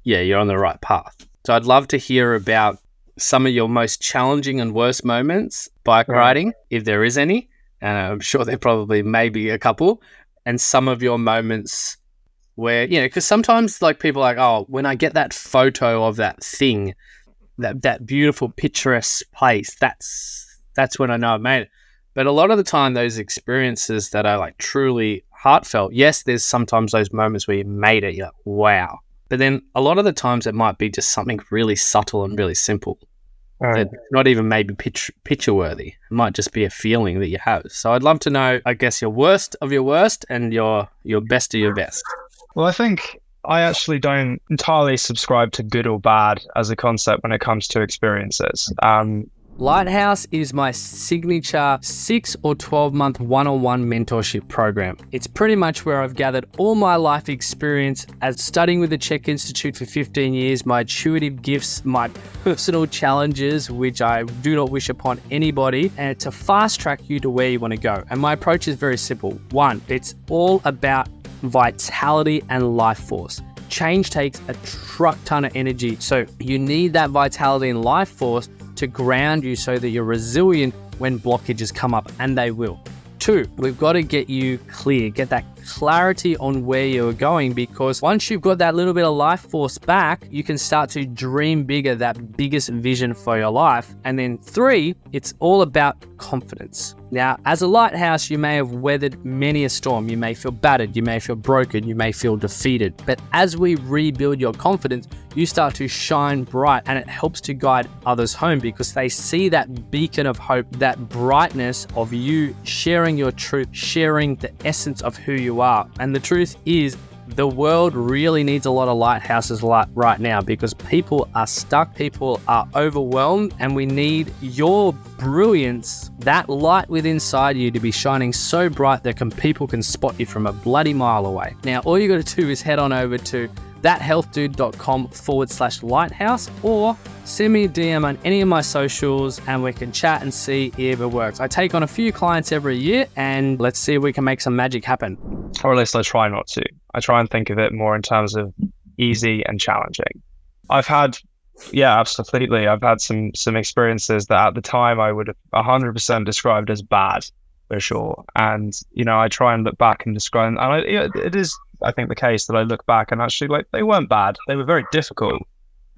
you're on the right path. So I'd love to hear about some of your most challenging and worst moments bike riding, if there is any, and I'm sure there probably may be a couple, and some of your moments where, because sometimes like people are like, oh, when I get that photo of that thing, that beautiful picturesque place, that's when I know I've made it. But a lot of the time, those experiences that are like truly heartfelt, yes, there's sometimes those moments where you made it, you're like, wow. But then a lot of the times it might be just something really subtle and really simple. It's not even maybe picture worthy. It might just be a feeling that you have. So I'd love to know, I guess, your worst of your worst and your best of your best. Well, I think I actually don't entirely subscribe to good or bad as a concept when it comes to experiences. Lighthouse is my signature 6 or 12-month one-on-one mentorship program. It's pretty much where I've gathered all my life experience as studying with the Czech Institute for 15 years, my intuitive gifts, my personal challenges, which I do not wish upon anybody, and to fast track you to where you want to go. And my approach is very simple. 1, it's all about vitality and life force. Change takes a truck ton of energy. So you need that vitality and life force to ground you so that you're resilient when blockages come up, and they will. 2, we've got to get you clear, get that clarity on where you're going, because once you've got that little bit of life force back, you can start to dream bigger, that biggest vision for your life. And then 3, it's all about confidence. Now, as a lighthouse, you may have weathered many a storm. You may feel battered, you may feel broken, you may feel defeated. But as we rebuild your confidence, you start to shine bright, and it helps to guide others home because they see that beacon of hope, that brightness of you sharing your truth, sharing the essence of who you are. And the truth is, the world really needs a lot of lighthouses right now because people are stuck, people are overwhelmed, and we need your brilliance, that light within inside you to be shining so bright that people can spot you from a bloody mile away. Now, all you got to do is head on over to thathealthdude.com/lighthouse or send me a DM on any of my socials and we can chat and see if it works. I take on a few clients every year and let's see if we can make some magic happen. Or at least I try not to. I try and think of it more in terms of easy and challenging. I've had, absolutely. I've had some experiences that at the time I would have 100% described as bad, for sure. And, I try and look back and describe, and it is I think, the case that I look back and actually, like, they weren't bad. They were very difficult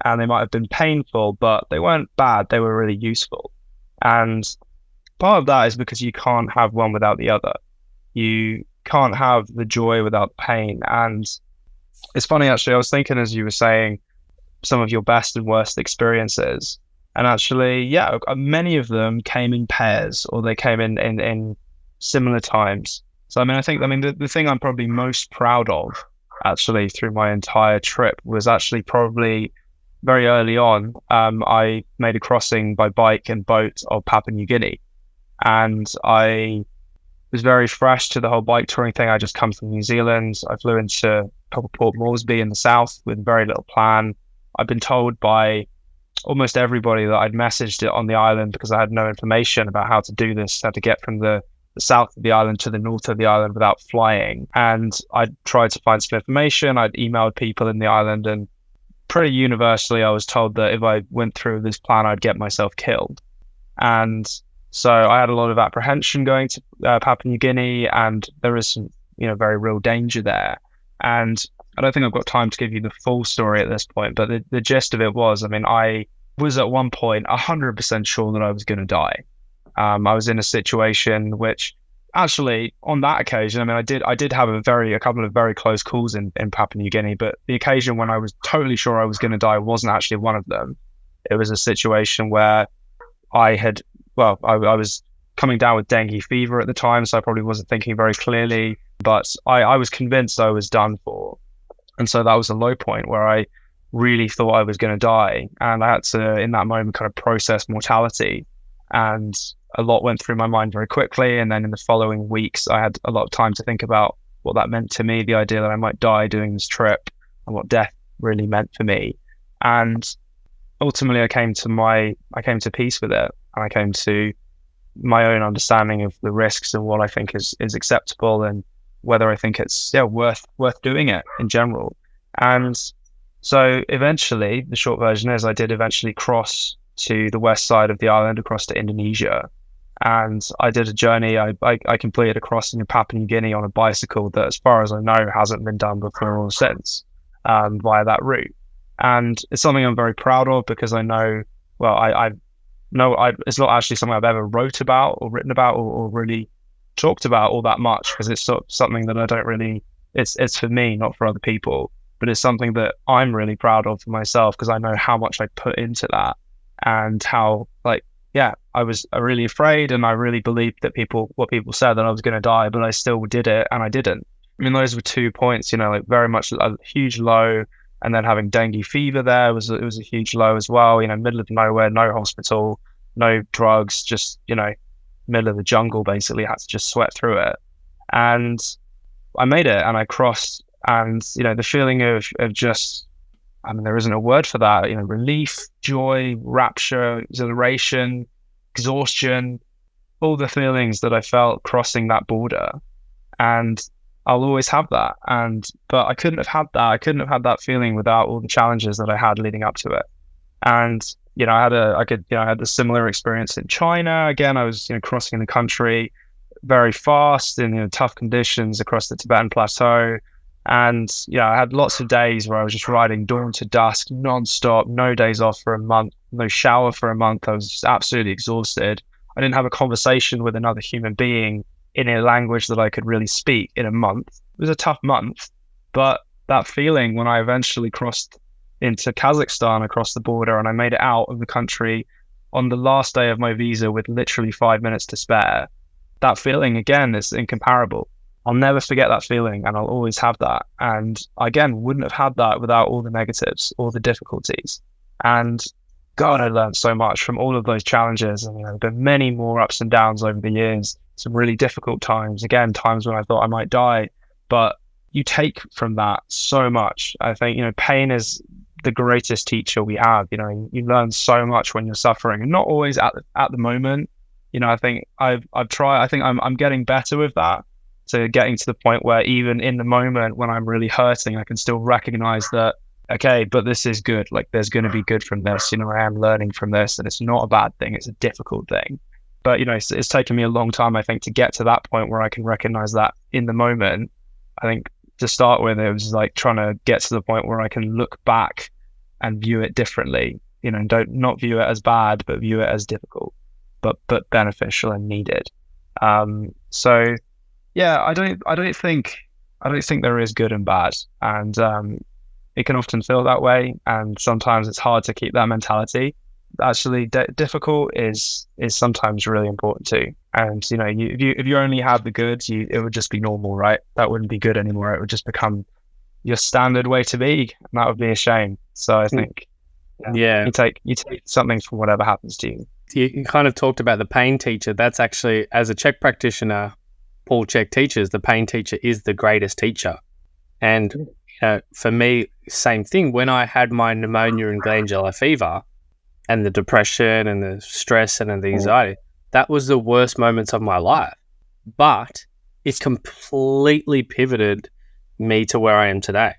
and they might have been painful, but they weren't bad. They were really useful. And part of that is because you can't have one without the other. You can't have the joy without the pain. And it's funny, actually, I was thinking as you were saying some of your best and worst experiences. And actually, yeah, many of them came in pairs, or they came in similar times. So, I mean, the thing I'm probably most proud of, actually, through my entire trip was actually probably very early on. I made a crossing by bike and boat of Papua New Guinea. And I was very fresh to the whole bike touring thing. I just come from New Zealand. I flew into Port Moresby in the south with very little plan. I'd been told by almost everybody that I'd messaged it on the island because I had no information about how to do this, how to get from the south of the island to the north of the island without flying. And I tried to find some information. I'd emailed people in the island, and pretty universally I was told that if I went through this plan, I'd get myself killed. And so I had a lot of apprehension going to Papua New Guinea, and there is some, very real danger there. And I don't think I've got time to give you the full story at this point, but the gist of it was, I was at one point 100% sure that I was going to die. I was in a situation which, actually, on that occasion, I did have a couple of very close calls in Papua New Guinea, but the occasion when I was totally sure I was going to die wasn't actually one of them. It was a situation where I was coming down with dengue fever at the time, so I probably wasn't thinking very clearly, but I was convinced I was done for. And so that was a low point where I really thought I was going to die. And I had to, in that moment, kind of process mortality. And a lot went through my mind very quickly. And then in the following weeks, I had a lot of time to think about what that meant to me, the idea that I might die doing this trip, and what death really meant for me. And ultimately, I came to peace with it. And I came to my own understanding of the risks and what I think is acceptable, and whether I think it's worth doing it in general. And so eventually, the short version is I did eventually cross to the west side of the island, across to Indonesia. And I did a journey. I completed a crossing in Papua New Guinea on a bicycle that, as far as I know, hasn't been done before or since via that route. And it's something I'm very proud of, because I know, it's not actually something I've ever wrote about or written about or really talked about all that much, because it's something that I don't really, it's for me, not for other people, but it's something that I'm really proud of for myself, because I know how much I put into that, and how, I was really afraid, and I really believed that what people said, that I was going to die, but I still did it, and I didn't. Those were 2 points, very much a huge low, and then having dengue fever there was a huge low as well, middle of nowhere, no hospital, no drugs, just, middle of the jungle, basically. Had to just sweat through it. And I made it, and I crossed, and the feeling of just, there isn't a word for that, relief, joy, rapture, exhilaration, exhaustion, all the feelings that I felt crossing that border. And I'll always have that. But I couldn't have had that. I couldn't have had that feeling without all the challenges that I had leading up to it. And I had a similar experience in China. Again, I was crossing the country very fast in tough conditions across the Tibetan Plateau. And I had lots of days where I was just riding dawn to dusk, non-stop, no days off for a month, no shower for a month. I was just absolutely exhausted. I didn't have a conversation with another human being in a language that I could really speak in a month. It was a tough month, but that feeling when I eventually crossed into Kazakhstan across the border, and I made it out of the country on the last day of my visa with literally 5 minutes to spare, that feeling, again, is incomparable. I'll never forget that feeling, and I'll always have that. And again, wouldn't have had that without all the negatives, all the difficulties. And God, I learned so much from all of those challenges. And there have been many more ups and downs over the years, some really difficult times, again, times when I thought I might die. But you take from that so much. I think, pain is the greatest teacher we have. You learn so much when you're suffering, and not always at the moment. I think I've tried. I think I'm getting better with that. So getting to the point where even in the moment when I'm really hurting, I can still recognize that, okay, but this is good. Like, there's going to be good from this. I am learning from this, and it's not a bad thing. It's a difficult thing. But, it's taken me a long time, I think, to get to that point where I can recognize that in the moment. I think to start with, it was like trying to get to the point where I can look back and view it differently, and not view it as bad, but view it as difficult, but beneficial and needed. So yeah, I don't think there is good and bad, and it can often feel that way, and sometimes it's hard to keep that mentality. Actually, difficult is sometimes really important too. And if you only have the good, it would just be normal, right? That wouldn't be good anymore. It would just become your standard way to be, and that would be a shame. So I think, you take something from whatever happens to you. You kind of talked about the pain teacher. That's actually, as a Czech practitioner, Paul Chek teaches, the pain teacher is the greatest teacher. And for me, same thing. When I had my pneumonia and glandular fever, and the depression and the stress and the anxiety, that was the worst moments of my life. But it completely pivoted me to where I am today.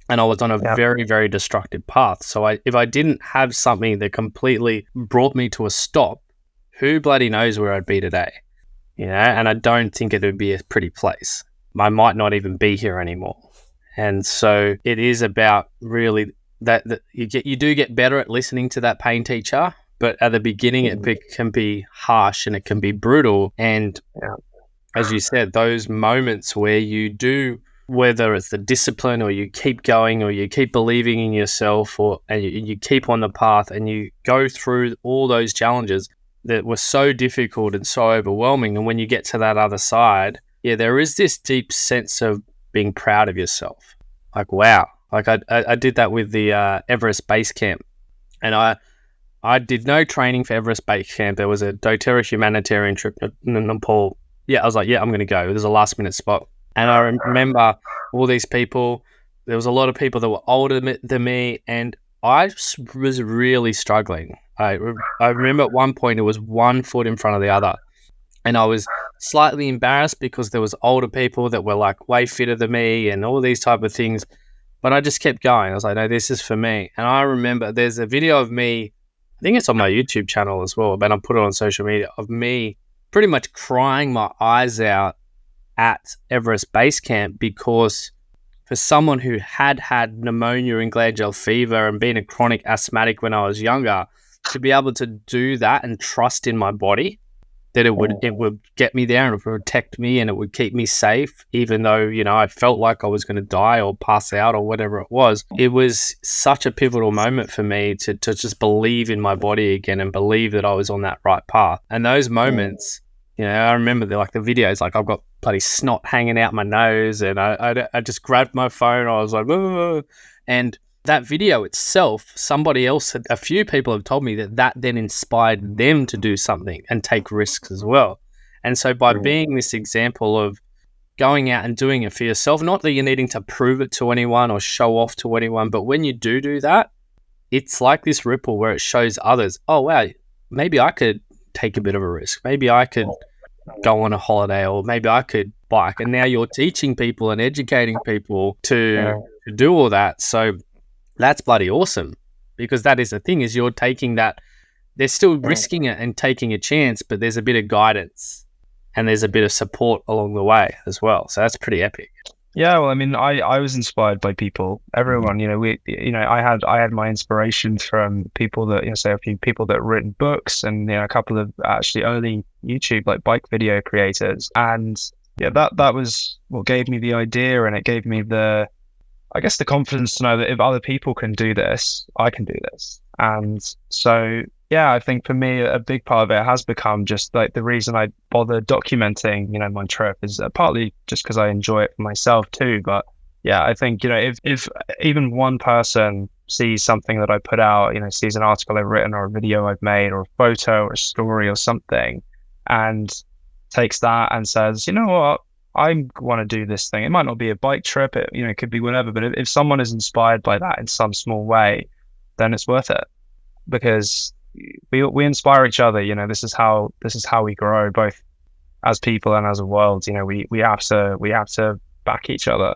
And I was on a very, very destructive path. So if I didn't have something that completely brought me to a stop, who bloody knows where I'd be today? And I don't think it would be a pretty place. I might not even be here anymore. And so it is about really that you do get better at listening to that pain teacher, but at the beginning it can be harsh and it can be brutal. And as you said, those moments where you do, whether it's the discipline or you keep going or you keep believing in yourself, and you keep on the path and you go through all those challenges that were so difficult and so overwhelming. And when you get to that other side, there is this deep sense of being proud of yourself. Like, wow. Like I did that with the Everest Base Camp, and I did no training for Everest Base Camp. There was a doTERRA humanitarian trip in Nepal. I was like, I'm going to go. There's a last minute spot. And I remember all these people. There was a lot of people that were older than me, and I was really struggling. I remember at one point it was one foot in front of the other, and I was slightly embarrassed because there was older people that were like way fitter than me and all these type of things. But I just kept going. I was like, no, this is for me. And I remember there's a video of me, I think it's on my YouTube channel as well, but I put it on social media, of me pretty much crying my eyes out at Everest Base Camp, because for someone who had pneumonia and glandular fever and been a chronic asthmatic when I was younger, to be able to do that and trust in my body that it would get me there and it would protect me and it would keep me safe, even though, I felt like I was going to die or pass out or whatever it was. It was such a pivotal moment for me to just believe in my body again and believe that I was on that right path. And those moments, I remember the videos, like I've got bloody snot hanging out my nose, and I just grabbed my phone. I was like, oh. And that video itself, a few people have told me that then inspired them to do something and take risks as well. And so by being this example of going out and doing it for yourself, not that you're needing to prove it to anyone or show off to anyone, but when you do that, it's like this ripple where it shows others, oh, wow, maybe I could take a bit of a risk. Maybe I could go on a holiday, or maybe I could bike. And now you're teaching people and educating people to do all that. So that's bloody awesome, because that is the thing, is you're taking that, they're still risking it and taking a chance, but there's a bit of guidance and there's a bit of support along the way as well. So that's pretty epic. Yeah, well, I mean, I was inspired by people. Everyone, I had my inspirations from people that, say a few people that have written books, and a couple of actually early YouTube like bike video creators. And that was what gave me the idea, and it gave me the confidence to know that if other people can do this, I can do this. And so, I think for me, a big part of it has become just like the reason I bother documenting, my trip is partly just because I enjoy it for myself too. But I think, if even one person sees something that I put out, sees an article I've written or a video I've made or a photo or a story or something, and takes that and says, you know what, I want to do this thing. It might not be a bike trip, it could be whatever, but if someone is inspired by that in some small way, then it's worth it, because we inspire each other. This is how we grow, both as people and as a world. We have to back each other,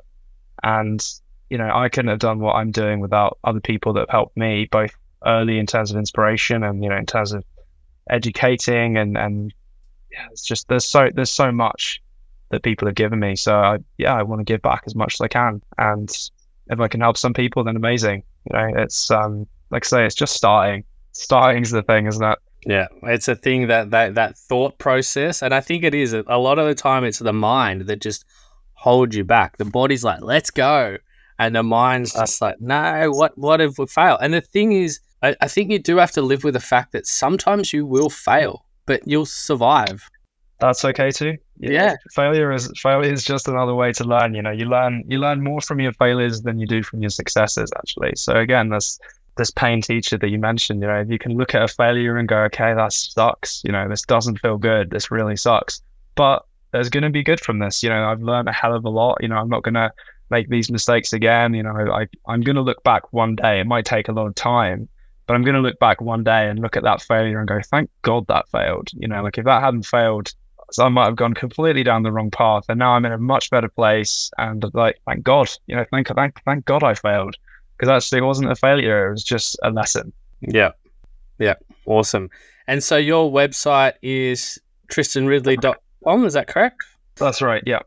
and I couldn't have done what I'm doing without other people that have helped me, both early in terms of inspiration and in terms of educating, and it's just there's so much that people have given me. So I want to give back as much as I can. And if I can help some people, then amazing. It's like I say, it's just starting. Starting's the thing, isn't it? Yeah, it's a thing that thought process, and I think it is. A lot of the time, it's the mind that just holds you back. The body's like, let's go. And the mind's just like, no, what if we fail? And the thing is, I think you do have to live with the fact that sometimes you will fail, but you'll survive. That's okay too. Yeah. Failure is just another way to learn. You learn more from your failures than you do from your successes, actually. So again, this pain teacher that you mentioned, if you can look at a failure and go, okay, that sucks. This doesn't feel good. This really sucks. But there's going to be good from this. I've learned a hell of a lot. I'm not going to make these mistakes again. I'm going to look back one day. It might take a lot of time, but I'm going to look back one day and look at that failure and go, thank God that failed. Like if that hadn't failed, so I might have gone completely down the wrong path, and now I'm in a much better place. And like, thank God, thank God I failed, because actually it wasn't a failure; it was just a lesson. Yeah, awesome. And so your website is tristanridley.com, is that correct? That's right. Yeah.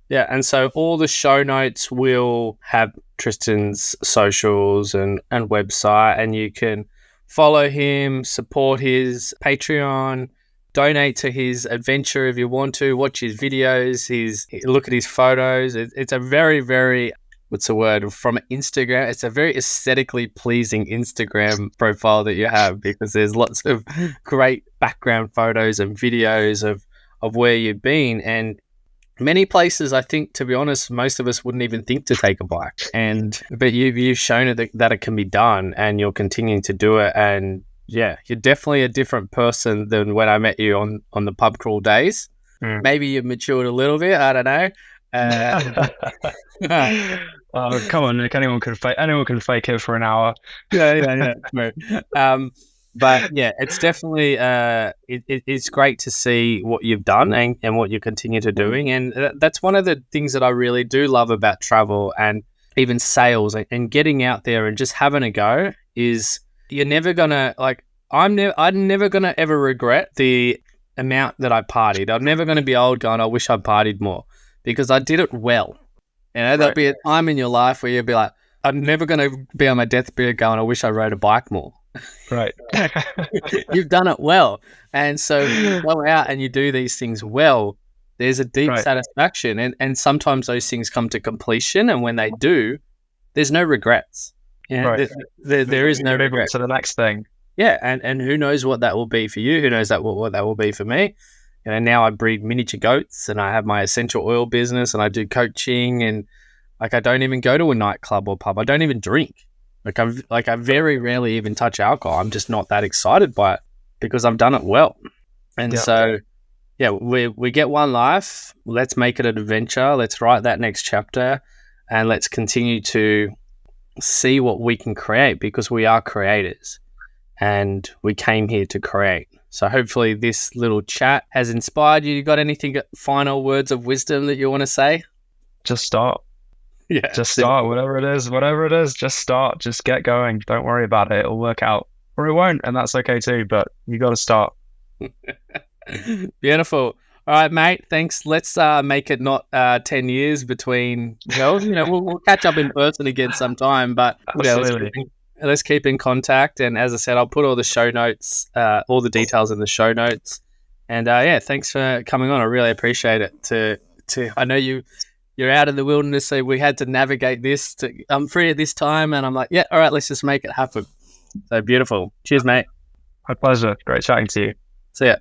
Yeah, and so all the show notes will have Tristan's socials and website, and you can follow him, support his Patreon, donate to his adventure if you want to, watch his videos, look at his photos. It's a very, very, what's the word, from Instagram, it's a very aesthetically pleasing Instagram profile that you have, because there's lots of great background photos and videos of where you've been. And many places, I think, to be honest, most of us wouldn't even think to take a bike. But you've shown it that it can be done, and you're continuing to do it. And yeah, you're definitely a different person than when I met you on the pub crawl days. Maybe you've matured a little bit. I don't know. Oh, come on, Nick. Anyone can fake it for an hour. Yeah. But yeah, it's definitely it's great to see what you've done and what you continue to doing, and that's one of the things that I really do love about travel and even sales and getting out there and just having a go. Is you're never gonna, like, I'm never gonna ever regret the amount that I partied. I'm never gonna be old going, I wish I partied more, because I did it well. There'll be a time in your life where you'll be like, I'm never gonna be on my deathbed going, I wish I rode a bike more. Right. You've done it well. And so you go out and you do these things well, there's a deep satisfaction. And sometimes those things come to completion, and when they do, there's no regrets. There is no regret. To the next thing. Yeah, and who knows what that will be for you? Who knows what that will be for me? Now I breed miniature goats, and I have my essential oil business, and I do coaching, and like I don't even go to a nightclub or pub. I don't even drink. I very rarely even touch alcohol. I'm just not that excited by it because I've done it well. And so, yeah, we get one life. Let's make it an adventure. Let's write that next chapter, and let's continue to see what we can create, because we are creators and we came here to create. So hopefully this little chat has inspired you. You got anything, final words of wisdom that you want to say? Just start. Yeah. Just start. Whatever it is, just start. Just get going. Don't worry about it. It'll work out. Or it won't, and that's okay too, but you got to start. Beautiful. All right, mate. Thanks. Let's make it not 10 years between. We'll catch up in person again sometime. But let's keep in contact. And as I said, I'll put all the show notes, all the details in the show notes. And thanks for coming on. I really appreciate it. I know you're out in the wilderness, so we had to navigate this. I'm free at this time, and I'm like, yeah, all right, let's just make it happen. So beautiful. Cheers, mate. My pleasure. Great chatting to you. See ya.